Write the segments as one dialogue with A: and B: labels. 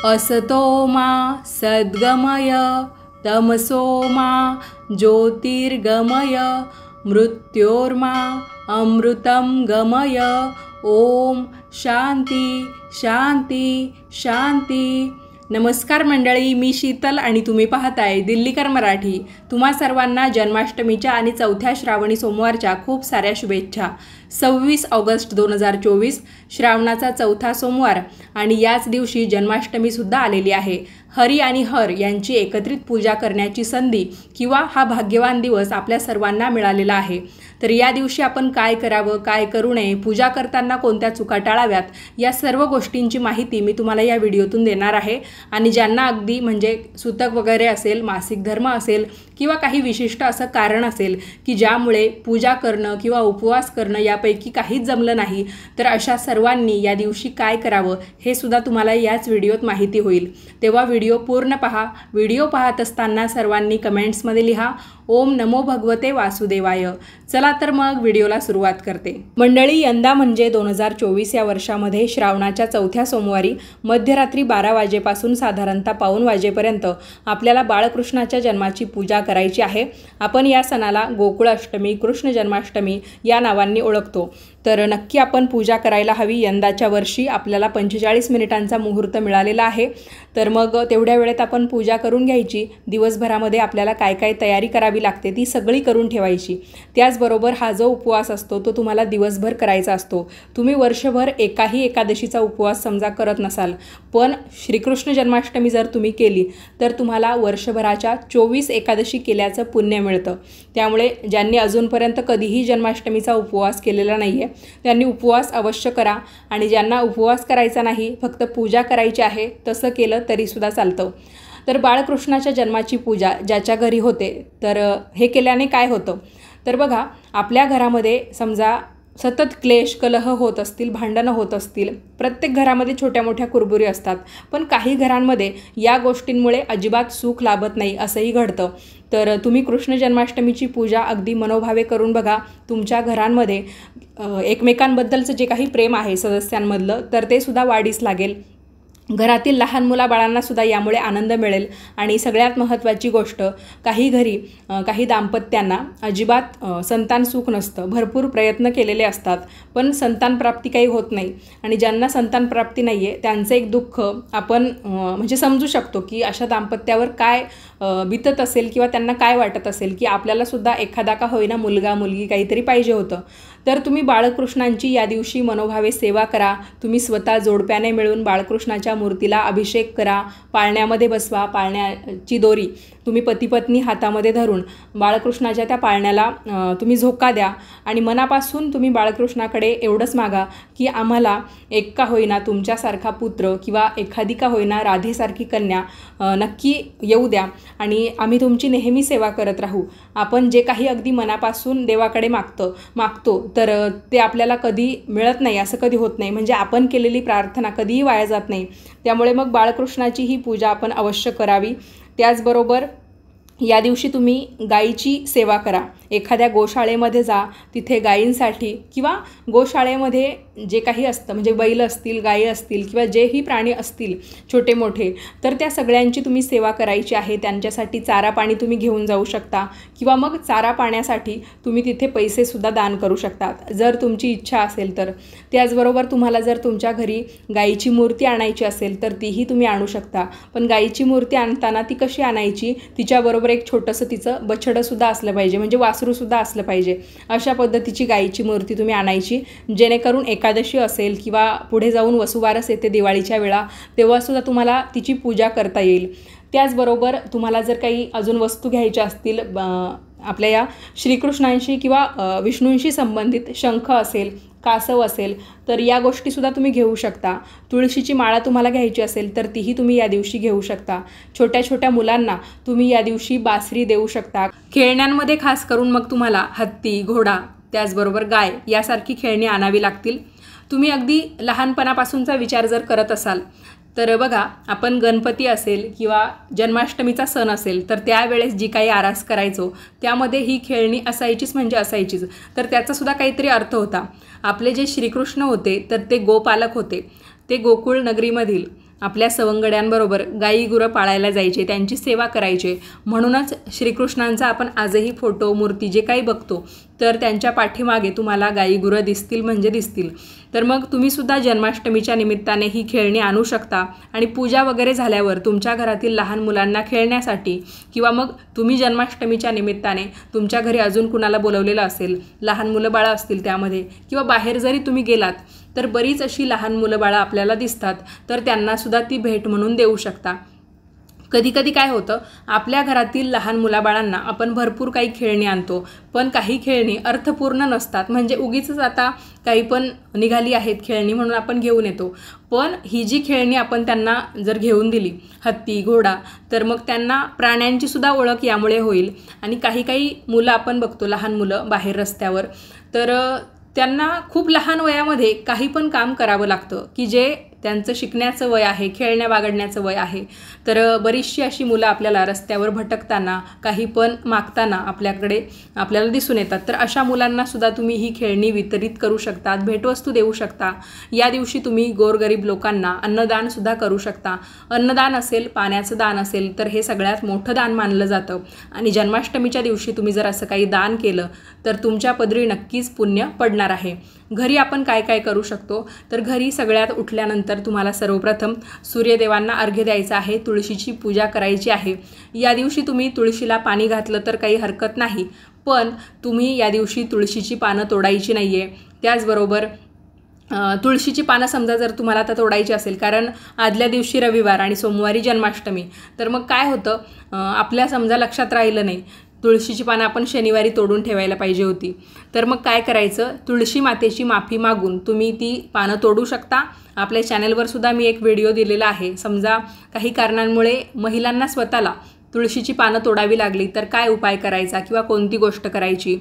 A: असतो मा सद्गमय तमसो मा ज्योतिर्गमय मृत्योर्मा अमृतं गमय। ओम शांती शांती शांती। नमस्कार मंडळी, मी शीतल आणि तुम्ही पाहताय दिल्लीकर मराठी। तुम्हा सर्वांना जन्माष्टमीच्या आणि चौथ्या श्रावणी सोमवारच्या खूप साऱ्या शुभेच्छा। 26 ऑगस्ट 2024 श्रावणाचा चौथा सोमवार आणि याच दिवशी जन्माष्टमी सुद्धा आलेली आहे। हरी आणि हर यांची एकत्रित पूजा करण्याची संधी किंवा हा भाग्यवान दिवस आपल्या सर्वांना मिळालेला आहे। तर या दिवशी आपण काय करावं, काय करू नये, पूजा करताना कोणत्या चुका टाळाव्यात, या सर्व गोष्टींची माहिती मी तुम्हाला या व्हिडिओतून देणार आहे। आणि ज्यांना अगदी म्हणजे सुतक वगैरे असेल, मासिक धर्म असेल किंवा काही विशिष्ट असं कारण असेल की ज्यामुळे पूजा करणं किंवा उपवास करणं यापैकी काहीच जमलं नाही, तर अशा सर्वांनी या दिवशी काय करावं हे सुद्धा तुम्हाला याच व्हिडिओत माहिती होईल। तेव्हा व्हिडिओ पूर्ण पहा। व्हिडिओ पाहत असताना सर्वांनी कमेंट्समध्ये लिहा ओम नमो भगवते वासुदेवाय। चला तर मग व्हिडिओला सुरुवात करते। मंडळी, यंदा म्हणजे 2024 या वर्षामध्ये श्रावणाच्या चौथ्या सोमवारी मध्यरात्री 12 वाजेपासून साधारणतः पाऊण वाजेपर्यंत आपल्याला बाळकृष्णाच्या जन्माची पूजा करायची आहे। आपण या सणाला गोकुळ अष्टमी, कृष्ण जन्माष्टमी या नावांनी ओळखतो। तर नक्की आपण पूजा करायला हवी। यंदाच्या वर्षी आपल्याला 45 मिनिटांचा मुहूर्त मिळालेला आहे। तर मग तेवढ्या वेळेत आपण पूजा करून घ्यायची। दिवसभरामध्ये आपल्याला काय काय तयारी करावी लागते ती सगळी करून ठेवायची। त्याचबरोबर हा जो उपवास असतो तो तुम्हाला दिवसभर करायचा असतो। तुम्ही वर्षभर एकाही एकादशीचा उपवास समजा करत नसाल, पण श्रीकृष्ण जन्माष्टमी जर तुम्ही केली तर तुम्हाला वर्षभराच्या 24 एकादशी केल्याचं पुण्य मिळतं। त्यामुळे ज्यांनी अजूनपर्यंत कधीही जन्माष्टमीचा उपवास केलेला नाही आहे त्यांनी उपवास अवश्य करा। आणि ज्यांना उपवास करायचा नाही, फक्त पूजा करायची आहे, तसं केलं तरीसुद्धा चालतं। तर बाळकृष्णाच्या जन्माची पूजा ज्याच्या घरी होते तर हे केल्याने काय होतं, तर बघा आपल्या घरामध्ये समजा सतत क्लेश कलह होत असतील, भांडणं होत असतील, प्रत्येक घरामध्ये छोट्या मोठ्या कुरबुरी असतात, पण काही घरांमध्ये या गोष्टींमुळे अजिबात सुख लाभत नाही असंही घडतं। तर तुम्ही कृष्ण जन्माष्टमीची पूजा अगदी मनोभावे करून बघा। तुमच्या घरांमध्ये एकमेकांबद्दलचं जे काही प्रेम आहे सदस्यांमधलं तर ते सुद्धा वाढीस लागेल। घरातील लहान मुलाबाळांना सुद्धा यामुळे आनंद मिळेल। आणि सगळ्यात महत्त्वाची गोष्ट, काही घरी काही दाम्पत्यांना अजिबात संतान सुख नसतं, भरपूर प्रयत्न केलेले असतात पण संतान प्राप्ती काही होत नाही। आणि ज्यांना संतान प्राप्ती नाही आहे त्यांचं एक दुःख आपण म्हणजे समजू शकतो की अशा दाम्पत्यावर काय बितत असेल किंवा त्यांना काय वाटत असेल की आपल्याला सुद्धा एखादा का होईना मुलगा मुलगी काहीतरी पाहिजे होतं। तर तुम्ही बाळकृष्णांची या दिवशी मनोभावे सेवा करा। तुम्ही स्वतः जोडप्याने मिळून बाळकृष्णाच्या मूर्तीला अभिषेक करा, पाळण्यामध्ये बसवा। पाळण्याची दोरी तुम्ही पती पत्नी हातामध्ये धरून बाळकृष्णाच्या त्या पाळण्याला तुम्ही झोका द्या आणि मनापासून तुम्ही बाळकृष्णाकडे एवढंच मागा की आम्हाला एक का होईना तुमच्यासारखा पुत्र किंवा एखादी का होईना राधेसारखी कन्या नक्की येऊ द्या आणि आम्ही तुमची नेहमी सेवा करत राहू। आपण जे काही अगदी मनापासून देवाकडे मागतो तर ते आपल्याला कधी मिळत नाही, असं कधी होत नाही। म्हणजे आपण केलेली प्रार्थना कधीही वाया जात नाही। त्यामुळे मग बाळकृष्णाची ही पूजा आपण अवश्य करावी। त्याचबरोबर या दिवशी तुम्ही गायीची सेवा करा। एखाद्या गोशाळेमध्ये जा, तिथे गायींसाठी किंवा गोशाळेमध्ये जे काही असतं म्हणजे बैल असतील, गायी असतील किंवा जेही प्राणी असतील छोटे मोठे, तर त्या सगळ्यांची तुम्ही सेवा करायची आहे। त्यांच्यासाठी चारा पाणी तुम्ही घेऊन जाऊ शकता किंवा मग चारा पाण्यासाठी तुम्ही तिथे पैसेसुद्धा दान करू शकतात जर तुमची इच्छा असेल तर। त्याचबरोबर तुम्हाला जर तुमच्या घरी गायीची मूर्ती आणायची असेल तर तीही तुम्ही आणू शकता। पण गायीची मूर्ती आणताना ती कशी आणायची, तिच्याबरोबर एक छोटंसं तिचं बछडंसुद्धा असलं पाहिजे, म्हणजे वासरूसुद्धा असलं पाहिजे। अशा पद्धतीची गायीची मूर्ती तुम्ही आणायची, जेणेकरून एकादशी असेल किंवा पुढे जाऊन वसुबारस येते दिवाळीच्या वेळा, तेव्हासुद्धा तुम्हाला तिची पूजा करता येईल। त्याचबरोबर तुम्हाला जर काही अजून वस्तू घ्यायच्या असतील आपल्या या श्रीकृष्णांशी किंवा विष्णूंशी संबंधित, शंख असेल, कासव असेल, तर या गोष्टीसुद्धा तुम्ही घेऊ शकता। तुळशीची माळा तुम्हाला घ्यायची असेल तर तीही तुम्ही या दिवशी घेऊ शकता। छोट्या छोट्या मुलांना तुम्ही या दिवशी बासरी देऊ शकता। खेळण्यांमध्ये खास करून मग तुम्हाला हत्ती, घोडा, त्याचबरोबर गाय यासारखी खेळणी आणावी लागतील। तुम्ही अगदी लहानपणापासूनचा विचार जर करत असाल तर बघा, आपण गणपती असेल किंवा जन्माष्टमीचा सण असेल तर त्यावेळेस जी काही आरास करायचो त्यामध्ये ही खेळणी असायचीच म्हणजे असायचीच। तर त्याचासुद्धा काहीतरी अर्थ होता। आपले जे श्रीकृष्ण होते तर ते गोपालक होते। ते गोकुळ नगरीमधील आपल्या सवंगड्यांबरोबर गाई गुरं पाळायला जायचे, त्यांची सेवा करायचे. म्हणूनच श्रीकृष्णांचा आपण आजही फोटो मूर्ती जे काही बघतो तर त्यांच्या पाठीमागे तुम्हाला गाई गुरं दिसतील म्हणजे दिसतील. तर मग तुम्हीसुद्धा जन्माष्टमीच्या निमित्ताने ही खेळणी आणू शकता आणि पूजा वगैरे झाल्यावर तुमच्या घरातील लहान मुलांना खेळण्यासाठी किंवा मग तुम्ही जन्माष्टमीच्या निमित्ताने तुमच्या घरी अजून कुणाला बोलवलेलं असेल, लहान मुलं बाळं असतील त्यामध्ये, किंवा बाहेर जरी तुम्ही गेलात तर बरीच अशी लहान मुलं बाळं आपल्याला दिसतात, तर त्यांनासुद्धा ती भेट म्हणून देऊ शकता. कधीकधी काय होतं, आपल्या घरातील लहान मुलाबाळांना आपण भरपूर काही खेळणी आणतो, पण काही खेळणी अर्थपूर्ण नसतात. म्हणजे उगीचच आता काही पण निघाली आहेत खेळणी म्हणून आपण घेऊन येतो. पण ही जी खेळणी आपण त्यांना जर घेऊन दिली, हत्ती घोडा, तर मग त्यांना प्राण्यांची सुद्धा ओळख यामुळे होईल. आणि काही मुलं आपण बघतो, लहान मुलं बाहेर रस्त्यावर, तर त्यांना खूप लहान वयामध्ये काही पण काम करावं लागतं की जे त्यांचं शिकण्याचं वय आहे, खेळण्या बागडण्याचं वय आहे. तर बरीचशी अशी मुलं आपल्याला रस्त्यावर भटकताना काही पण मागताना आपल्याला दिसून येतात. तर अशा मुलांनासुद्धा तुम्ही ही खेळणी वितरित करू शकता, भेटवस्तू देऊ शकता. या दिवशी तुम्ही गोरगरीब लोकांना अन्नदानसुद्धा करू शकता. अन्नदान असेल, पाण्याचं दान असेल, तर हे सगळ्यात मोठं दान मानलं जातं. आणि जन्माष्टमीच्या दिवशी तुम्ही जर असं काही दान केलं तर तुमच्या पदरी नक्कीच पुण्य पडणार आहे. घरी आपण काय काय करू शकतो, तर घरी सगळ्यात उठल्यानंतर तुम्हाला सर्वप्रथम सूर्यदेवांना अर्घ्य द्यायचं आहे, तुळशीची पूजा करायची आहे. या दिवशी तुम्ही तुळशीला पाणी घातलं तर काही हरकत नाही, पण तुम्ही या दिवशी तुळशीची पानं तोडायची नाही आहे. त्याचबरोबर तुळशीची पानं समजा जर तुम्हाला आता तोडायची असेल, कारण आदल्या दिवशी रविवार आणि सोमवारी जन्माष्टमी, तर मग काय होतं, आपल्या समजा लक्षात राहिलं नाही, तुळशीची पानं आपण शनिवारी तोडून ठेवायला पाहिजे होती. तर मग काय करायचं, तुळशी मातेची माफी मागून तुम्ही ती पानं तोडू शकता. आपल्या चॅनलवर सुद्धा मी एक व्हिडिओ दिलेला आहे. समजा काही कारणांमुळे महिलांना स्वतःला तुळशीची पानं तोडावी लागली तर काय उपाय करायचा किंवा कोणती गोष्ट करायची,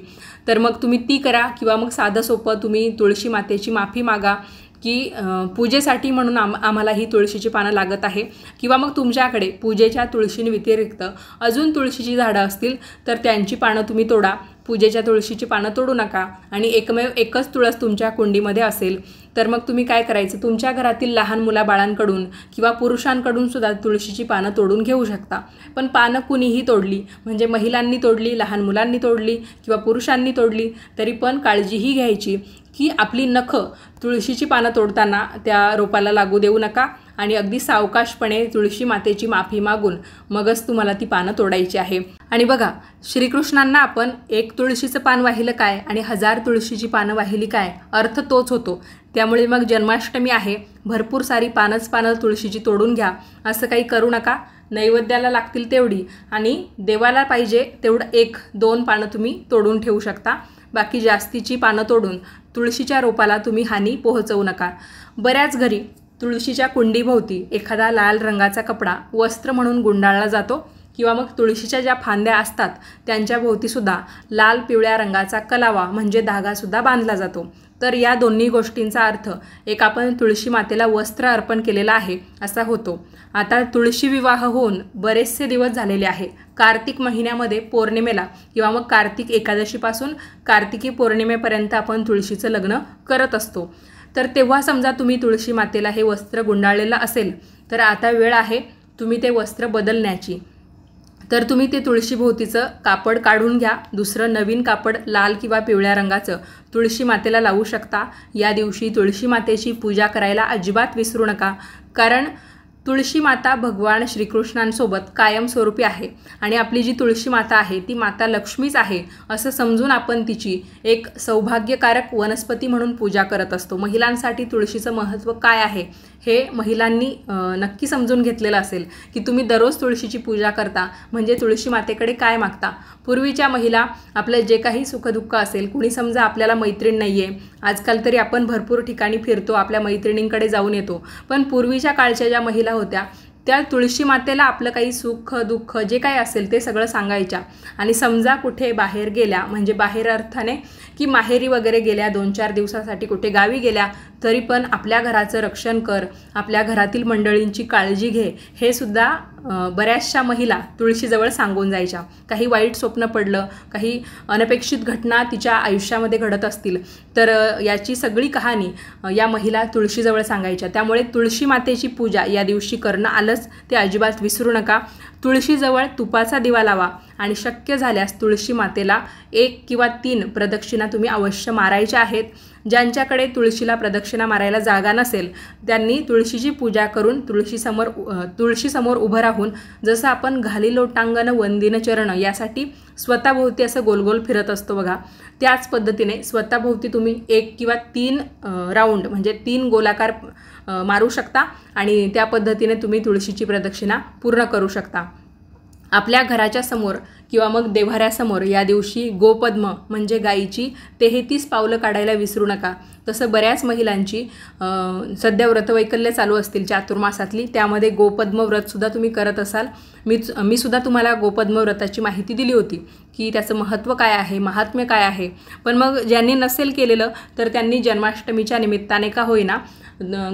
A: तर मग तुम्ही ती करा. किंवा मग साधं सोपं तुम्ही तुळशी मातेची माफी मागा की पूजेसाठी म्हणून आम्हाला ही तुळशीची पानं लागत आहे. किंवा मग तुमच्याकडे पूजेच्या तुळशींव्यतिरिक्त अजून तुळशीची झाडं असतील तर त्यांची पानं तुम्ही तोडा. पूजेच्या तुळशीची पानं तोडू नका. आणि एकच तुळस तुमच्या कुंडीमध्ये असेल तर मग तुम्ही काय करायचं, तुमच्या घरातील लहान मुलाबाळांकडून किंवा पुरुषांकडून सुद्धा तुळशीची पानं तोडून घेऊ शकता. पण पानं कुणीही तोडली, म्हणजे महिलांनी तोडली, लहान मुलांनी तोडली किंवा पुरुषांनी तोडली, तरी पण काळजीही घ्यायची की आपली नखं तुळशीची पानं तोडताना त्या रोपाला लागू देऊ नका. आणि अगदी सावकाशपणे तुळशी मातेची माफी मागून मगच तुम्हाला ती पानं तोडायची आहे. आणि बघा, श्रीकृष्णांना आपण एक तुळशीचं पान वाहिलं काय आणि 1000 तुळशीची पानं वाहिली काय, अर्थ तोच होतो. त्यामुळे मग जन्माष्टमी आहे, भरपूर सारी पानं तुळशीची तोडून घ्या. असं काही करू नका. नैवेद्याला लागतील तेवढी आणि देवाला पाहिजे तेवढं 1-2 पानं तुम्ही तोडून ठेवू शकता. बाकी जास्तीची पानं तोडून तुळशीच्या रोपाला तुम्ही हानी पोहोचवू नका. बऱ्याच घरी तुळशीच्या कुंडीभोवती एखादा लाल रंगाचा कपडा वस्त्र म्हणून गुंडाळला जातो किंवा मग तुळशीच्या ज्या फांद्या असतात त्यांच्या भोवतीसुद्धा लाल पिवळ्या रंगाचा कलावा म्हणजे धागासुद्धा बांधला जातो. तर या दोन्ही गोष्टींचा अर्थ एक आपण तुळशी मातेला वस्त्र अर्पण केलेला आहे असा होतो. आता तुळशी विवाह होऊन बरेचसे दिवस झालेले आहे. कार्तिक महिन्यामध्ये पौर्णिमेला किंवा मग कार्तिक एकादशीपासून कार्तिकी पौर्णिमेपर्यंत आपण तुळशीचं लग्न करत असतो. तर तेव्हा समजा तुम्ही तुळशी मातेला हे वस्त्र गुंडाळलेलं असेल तर आता वेळ आहे तुम्ही ते वस्त्र बदलण्याची. तर तुम्ही ते तुळशीभोवतीचं कापड काढून घ्या, दुसरं नवीन कापड लाल किंवा पिवळ्या रंगाचं तुळशी मातेला लावू शकता. या दिवशी तुळशी मातेची पूजा करायला अजिबात विसरू नका, कारण तुळशी माता भगवान श्रीकृष्णांसोबत कायमस्वरूपी आहे आणि आपली जी तुळशी माता आहे ती माता लक्ष्मीच आहे असं समजून आपण तिची एक सौभाग्यकारक वनस्पती म्हणून पूजा करत असतो. महिलांसाठी तुळशीचं महत्त्व काय आहे हे महिलांनी नक्की समजून घेतलेलं असेल की तुम्ही दररोज तुळशीची पूजा करता म्हणजे तुळशी मातेकडे काय मागता. पूर्वीच्या महिला आपलं जे काही सुखदुःख असेल, कुणी समजा आपल्याला मैत्रीण नाही आहे, आजकाल तरी आपण भरपूर ठिकाणी फिरतो, आपल्या मैत्रिणींकडे जाऊन येतो, पण पूर्वीच्या काळच्या ज्या महिला होत्या त्या तुळशी मातेला आपलं काही सुख दुःख जे काही असेल ते सगळं सांगायच्या. आणि समजा कुठे बाहेर गेल्या, म्हणजे बाहेर अर्थाने की माहेरी वगैरे गेल्या, 2-4 दिवसासाठी कुठे गावी गेल्या, तरी पण आपल्या घराचं रक्षण कर, आपल्या घरातील मंडळींची काळजी घे, हे सुद्धा बऱ्याचशा महिला तुळशीजवळ सांगून जायच्या. काही वाईट स्वप्न पडलं, काही अनपेक्षित घटना तिच्या आयुष्यामध्ये घडत असतील तर याची सगळी कहाणी या महिला तुळशीजवळ सांगायच्या. त्यामुळे तुळशी मातेची पूजा या दिवशी करणं आलंच ते अजिबात विसरू नका. तुळशीजवळ तुपाचा दिवा लावा आणि शक्य झाल्यास तुळशी मातेला 1 किंवा 3 प्रदक्षिणा तुम्ही अवश्य मारायच्या आहेत. ज्यांच्याकडे तुळशीला प्रदक्षिणा मारायला जागा नसेल त्यांनी तुळशीची पूजा करून तुळशीसमोर उभं राहून जसं आपण घाली लोटांगण वंदिन चरण यासाठी स्वतःभोवती असं गोलगोल फिरत असतो बघा, त्याच पद्धतीने स्वतःभोवती तुम्ही 1 किंवा 3 राऊंड म्हणजे 3 गोलाकार मारू शकता आणि त्या पद्धतीने तुम्ही तुळशीची प्रदक्षिणा पूर्ण करू शकता. आपल्या घराच्या समोर किंवा मग देव्हाऱ्यासमोर या दिवशी गोपद्म म्हणजे गाईची 33 पावलं काढायला विसरू नका. तसं बऱ्याच महिलांची सध्या व्रतवैकल्य चालू असतील चातुर्मासातली, त्यामध्ये गोपद्म व्रतसुद्धा तुम्ही करत असाल. मी सुद्धा तुम्हाला गोपद्म व्रताची माहिती दिली होती की त्याचं महत्त्व काय आहे, महात्म्य काय आहे. पण मग ज्यांनी नसेल केलेलं तर त्यांनी जन्माष्टमीच्या निमित्ताने का होईना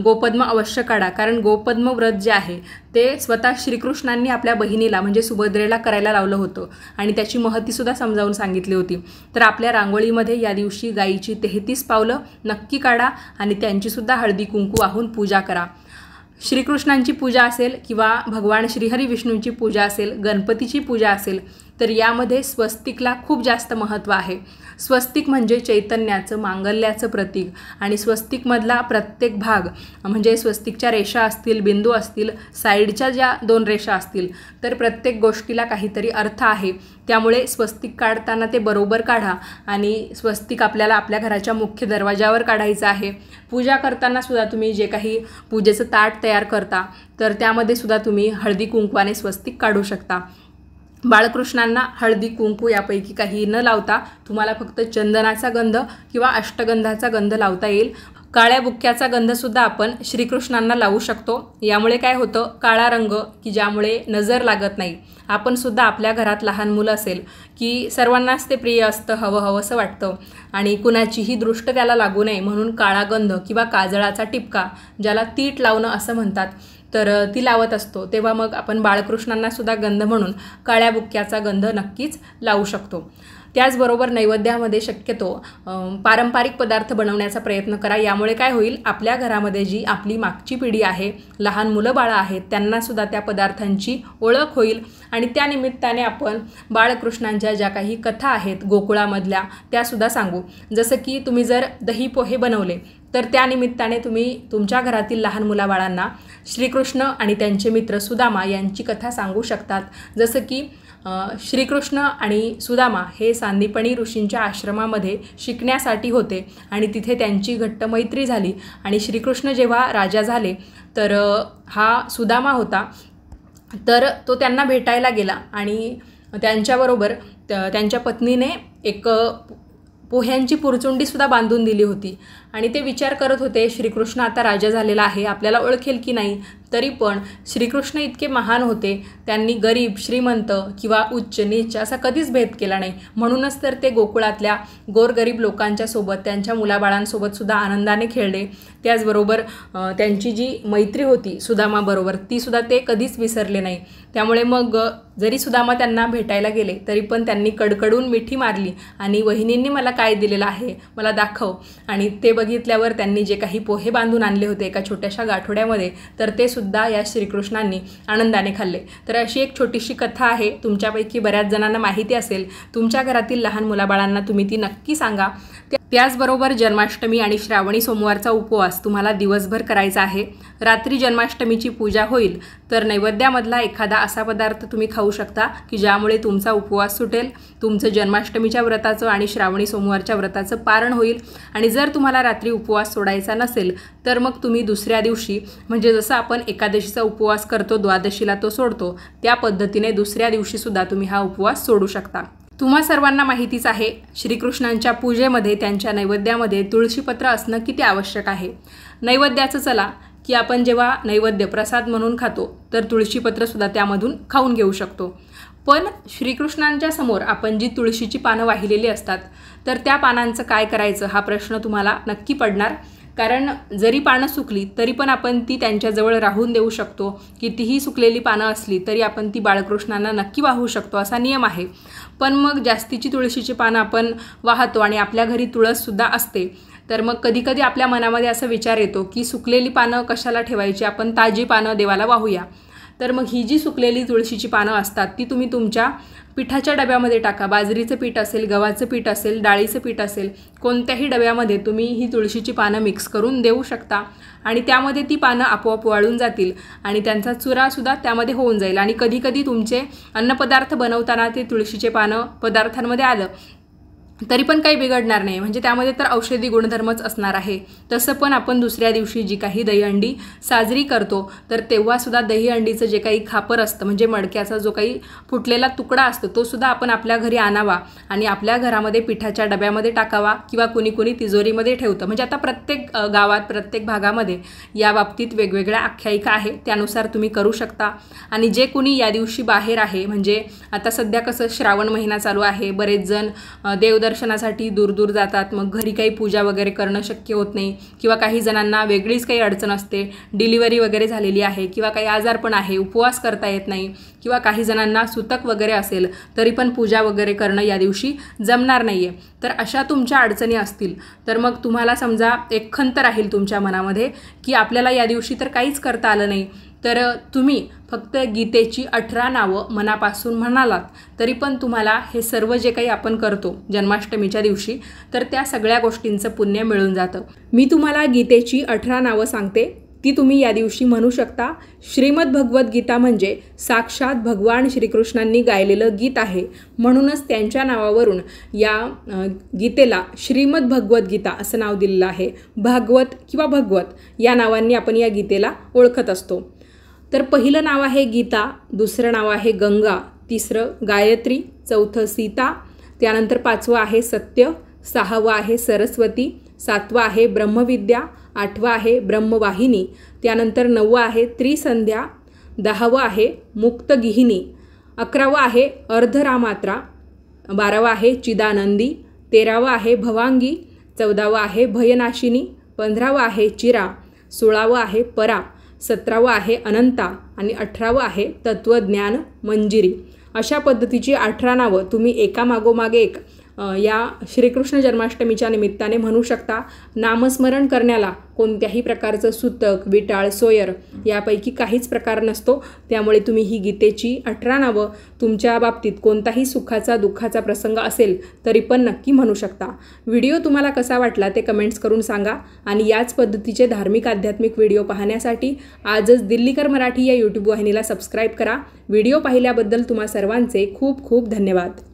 A: गोपद्म अवश्य काढा. कारण गोपद्म व्रत जे आहे ते स्वतः श्रीकृष्णांनी आपल्या बहिणीला म्हणजे सुभद्रेला करायला लावलं होतं आणि त्याची महतीसुद्धा समजावून सांगितली होती. तर आपल्या रांगोळीमध्ये या दिवशी गाईची 33 पावलं नक्की काढा आणि त्यांचीसुद्धा हळदी कुंकू वाहून पूजा करा. श्रीकृष्णांची पूजा असेल किंवा भगवान श्रीहरी विष्णूंची पूजा असेल, गणपतीची पूजा असेल तर यामध्ये स्वस्तिकला खूप जास्त महत्त्व आहे. स्वस्तिक म्हणजे चैतन्याचं, मांगल्याचं प्रतीक आणि स्वस्तिकमधला प्रत्येक भाग म्हणजे स्वस्तिकच्या रेषा असतील, बिंदू असतील, साईडच्या ज्या 2 रेषा असतील तर प्रत्येक गोष्टीला काहीतरी अर्थ आहे. त्यामुळे स्वस्तिक काढताना ते बरोबर काढा आणि स्वस्तिक आपल्याला आपल्या घराच्या मुख्य दरवाजावर काढायचं आहे. पूजा करताना सुद्धा तुम्ही जे काही पूजेचं ताट तयार करता तर त्यामध्ये सुद्धा तुम्ही हळदी कुंकवाने स्वस्तिक काढू शकता. बाळकृष्णांना हळदी कुंकू यापैकी काही न लावता तुम्हाला फक्त चंदनाचा गंध किंवा अष्टगंधाचा गंध लावता येईल. काळ्या बुक्क्याचा गंधसुद्धा आपण श्रीकृष्णांना लावू शकतो. यामुळे काय होतं, काळा रंग की ज्यामुळे नजर लागत नाही. आपण सुद्धा आपल्या घरात लहान मुलं असेल की सर्वांनाच ते प्रिय असतं, हवंसं वाटतं आणि कुणाचीही दृष्ट त्याला लागू नये म्हणून काळा गंध किंवा काजळाचा टिपका ज्याला तीट लावणं असं म्हणतात तर ती लावत असतो. तेव्हा मग आपण बाळकृष्णांना सुद्धा गंध म्हणून काळ्या बुक्क्याचा गंध नक्कीच लावू शकतो. त्याचबरोबर नैवेद्यामध्ये शक्यतो पारंपरिक पदार्थ बनवण्याचा प्रयत्न करा. यामुळे काय होईल, आपल्या घरामध्ये जी आपली मागची पिढी आहे, लहान मुलं बाळं आहेत, त्यांनासुद्धा त्या पदार्थांची ओळख होईल आणि त्यानिमित्ताने आपण बाळकृष्णांच्या ज्या काही कथा आहेत गोकुळामधल्या त्यासुद्धा सांगू. जसं की तुम्ही जर दही पोहे बनवले तर त्यानिमित्ताने तुम्ही तुमच्या घरातील लहान मुलाबाळांना श्रीकृष्ण आणि त्यांचे मित्र सुदामा यांची कथा सांगू शकतात. जसं की श्रीकृष्ण आणि सुदामा हे सांदीपनी ऋषींच्या आश्रमामध्ये शिकण्यासाठी होते आणि तिथे त्यांची घट्ट मैत्री झाली आणि श्रीकृष्ण जेव्हा राजा झाले तर हा सुदामा होता तर तो त्यांना भेटायला गेला आणि त्यांच्याबरोबर त्यांच्या पत्नीने एक पोह्यांची पुरचुंडीसुद्धा बांधून दिली होती आणि ते विचार करत होते श्रीकृष्ण आता राजा झालेला आहे, आपल्याला ओळखेल की नाही. तरी पण श्रीकृष्ण इतके महान होते, त्यांनी गरीब श्रीमंत किंवा उच्च नीच असा कधीच भेद केला नाही. म्हणूनच तर ते गोकुळातल्या गोरगरीब लोकांच्या सोबत त्यांच्या मुलाबाळांसोबत सुद्धा आनंदाने खेळले. त्याचबरोबर त्यांची जी मैत्री होती सुदामाबरोबर ती सुद्धा ते कधीच विसरले नाही. त्यामुळे मग जरी सुदामा त्यांना भेटायला गेले तरी पण त्यांनी कडकडून मिठी मारली आणि वहिनींनी मला काय दिलेलं आहे मला दाखव. आणि ते बघितल्यावर त्यांनी जे काही पोहे बांधून आणले होते एका छोट्याशा गाठोड्यामध्ये तर ते सुद्धा या श्रीकृष्णांनी आनंदाने खाल्ले. तर अशी एक छोटीशी कथा आहे, तुमच्यापैकी बऱ्याच जणांना माहिती असेल. तुमच्या घरातील लहान मुलाबाळांना तुम्ही ती नक्की सांगा. त्याचबरोबर जन्माष्टमी आणि श्रावणी सोमवारचा उपवास तुम्हाला दिवसभर करायचा आहे. रात्री जन्माष्टमीची पूजा होईल तर नैवेद्यामधला एखादा असा पदार्थ तुम्ही खाऊ शकता की ज्यामुळे तुमचा उपवास सुटेल, तुमचं जन्माष्टमीच्या व्रताचं आणि श्रावणी सोमवारच्या व्रताचं पारण होईल. आणि जर तुम्हाला रात्री उपवास सोडायचा नसेल तर मग तुम्ही दुसऱ्या दिवशी म्हणजे जसं आपण एकादशीचा उपवास करतो, द्वादशीला तो सोडतो, त्या पद्धतीने दुसऱ्या दिवशीसुद्धा तुम्ही हा उपवास सोडू शकता. तुम्हा सर्वांना माहितीच आहे श्रीकृष्णांच्या पूजेमध्ये त्यांच्या नैवेद्यामध्ये तुळशीपत्र असणं किती आवश्यक आहे. नैवेद्याचं चला की आपण जेव्हा नैवेद्य प्रसाद म्हणून खातो तर तुळशीपत्रसुद्धा त्यामधून खाऊन घेऊ शकतो. पण श्रीकृष्णांच्या समोर आपण जी तुळशीची पानं वाहिलेली असतात तर त्या पानांचं काय करायचं हा प्रश्न तुम्हाला नक्की पडणार. कारण जरी पानं सुकली तरी पण आपण ती त्यांच्याजवळ राहून देऊ शकतो. कितीही सुकलेली पानं असली तरी आपण ती बाळकृष्णांना नक्की वाहू शकतो, असा नियम आहे. पण मग जास्तीची तुळशीची पानं आपण वाहतो आणि आपल्या घरी तुळससुद्धा असते, तर मग कधीकधी आपल्या मनामध्ये असा विचार येतो की सुकलेली पानं कशाला ठेवायची, आपण ताजी पानं देवाला वाहूया. तर मग ही जी सुकलेली तुळशीची पानं असतात ती तुम्ही तुमच्या पिठाच्या डब्यामध्ये टाका. बाजरीचं पीठ असेल, गव्हाचं पीठ असेल, डाळीचं पीठ असेल, कोणत्याही डब्यामध्ये तुम्ही ही तुळशीची पानं मिक्स करून देऊ शकता आणि त्यामध्ये ती पानं आपोआप वाळून जातील आणि त्यांचा चुरासुद्धा त्यामध्ये होऊन जाईल. आणि कधीकधी तुमचे अन्नपदार्थ बनवताना ते तुळशीचे पानं पदार्थांमध्ये आलं तरी पण काही बिघडणार नाही, म्हणजे त्यामध्ये तर औषधी गुणधर्मच असणार आहे. तसं पण आपण दुसऱ्या दिवशी जी काही दहीहंडी साजरी करतो तर तेव्हासुद्धा दहीहंडीचं जे काही खापर असतं, म्हणजे मडक्याचा जो काही फुटलेला तुकडा असतो, तो सुद्धा आपण आपल्या घरी आणावा आणि आपल्या घरामध्ये पिठाच्या डब्यामध्ये टाकावा किंवा कुणी कुणी तिजोरीमध्ये ठेवतं. म्हणजे आता प्रत्येक गावात, प्रत्येक भागामध्ये या बाबतीत वेगवेगळ्या आख्यायिका आहे, त्यानुसार तुम्ही करू शकता. आणि जे कुणी या दिवशी बाहेर आहे, म्हणजे आता सध्या कसं श्रावण महिना चालू आहे, बरेच जण दर्शनासाठी दूर दूर जातात, मग घरी काही पूजा वगैरे करणं शक्य होत नाही किंवा काही जणांना वेगळीच काही अडचण असते, डिलिव्हरी वगैरे झालेली आहे किंवा काही आजारपण आहे, उपवास करता येत नाही किंवा काही जणांना सुतक वगैरे असेल तरी पण पूजा वगैरे करणं या दिवशी जमणार नाही आहे. तर अशा तुमच्या अडचणी असतील तर मग तुम्हाला समजा एक खंत राहील तुमच्या मनामध्ये की आपल्याला या दिवशी तर काहीच करता आलं नाही, तर तुम्ही फक्त गीतेची 18 नावं मनापासून म्हणालात तरी पण तुम्हाला हे सर्व जे काही आपण करतो जन्माष्टमीच्या दिवशी तर त्या सगळ्या गोष्टींचं पुण्य मिळून जातं. मी तुम्हाला गीतेची 18 नावं सांगते, ती तुम्ही या दिवशी म्हणू शकता. श्रीमद भगवद्गीता म्हणजे साक्षात भगवान श्रीकृष्णांनी गायलेलं गीत आहे, म्हणूनच त्यांच्या नावावरून या गीतेला श्रीमद भगवद्गीता असं नाव दिलेलं आहे. भागवत किंवा भगवत या नावांनी आपण या गीतेला ओळखत असतो. तर पहिलं नाव आहे गीता, दुसरं नाव आहे गंगा, तिसरं गायत्री, चौथं सीता, त्यानंतर 5वं आहे सत्य, 6वं आहे सरस्वती, 7वं आहे ब्रह्मविद्या, 8वं आहे ब्रह्मवाहिनी, त्यानंतर 9वं आहे त्रिसंध्या, 10वं आहे मुक्तगिहिनी, 11वं आहे अर्धरामात्रा, 12वं आहे चिदानंदी, 13वं आहे भवांगी, 14वं आहे भयनाशिनी, 15वं आहे चिरा, 16वं आहे परा, 17वं आहे अनंता आणि 18वं आहे तत्वज्ञान मंजिरी. अशा पद्धतीची 18 नावं तुम्ही एकामागोमागे एक या श्रीकृष्ण जन्माष्टमीच्या निमित्ताने म्हणू शकता. नामस्मरण करण्याला कोणत्याही प्रकारचं सुतक, विटाळ, सोयर यापैकी काहीच प्रकार नसतो, त्यामुळे तुम्ही ही गीतेची 18 नावं तुमच्या बाबतीत कोणताही सुखाचा दुःखाचा प्रसंग असेल तरी पण नक्की म्हणू शकता. व्हिडिओ तुम्हाला कसा वाटला ते कमेंट्स करून सांगा आणि याच पद्धतीचे धार्मिक आध्यात्मिक व्हिडिओ पाहण्यासाठी आजच दिल्लीकर मराठी या यूट्यूब वाहिनीला सबस्क्राईब करा. व्हिडिओ पाहिल्याबद्दल तुम्हा सर्वांचे खूप खूप धन्यवाद.